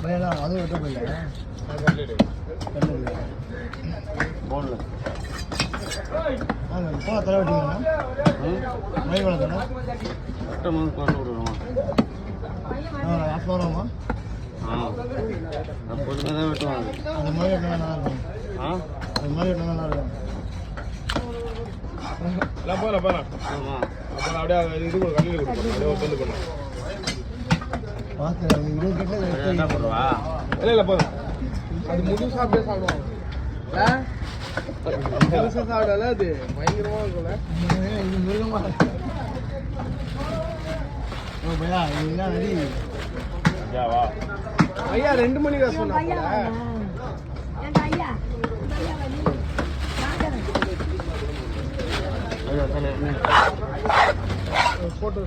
பையனா அதுவும் வெட்ட போயில போன்ல போன தலை வெட்டிங்களா மை வேலை தானே வெட்ட வந்து கொண்டு விடுவோமா வருமா பொறுமையாக தான் வெட்டுவாங்க அந்த மாதிரி வெட்டினா நல்லா இருக்கும் அந்த மாதிரி வெட்டினா நல்லா இருக்கும் போகலாம் ஆமாம் அப்புறம் அப்படியே இது கூட கல்லில் கொடுப்போம் அப்படியே ஒரு பண்ணலாம் பார்த்து 20 கட்டில் என்ன பண்ணுவா இல்லை போதும் அது முழுசாக அப்படியே சாப்பிடுவாங்க முழுசாக சாப்பிடல அது பயங்கரமாக இருக்கும்ல இது மிருகமாக பையா என்ன ரெடி ஐயா 2 மணிக்கு சொன்னாங்க போட்டோ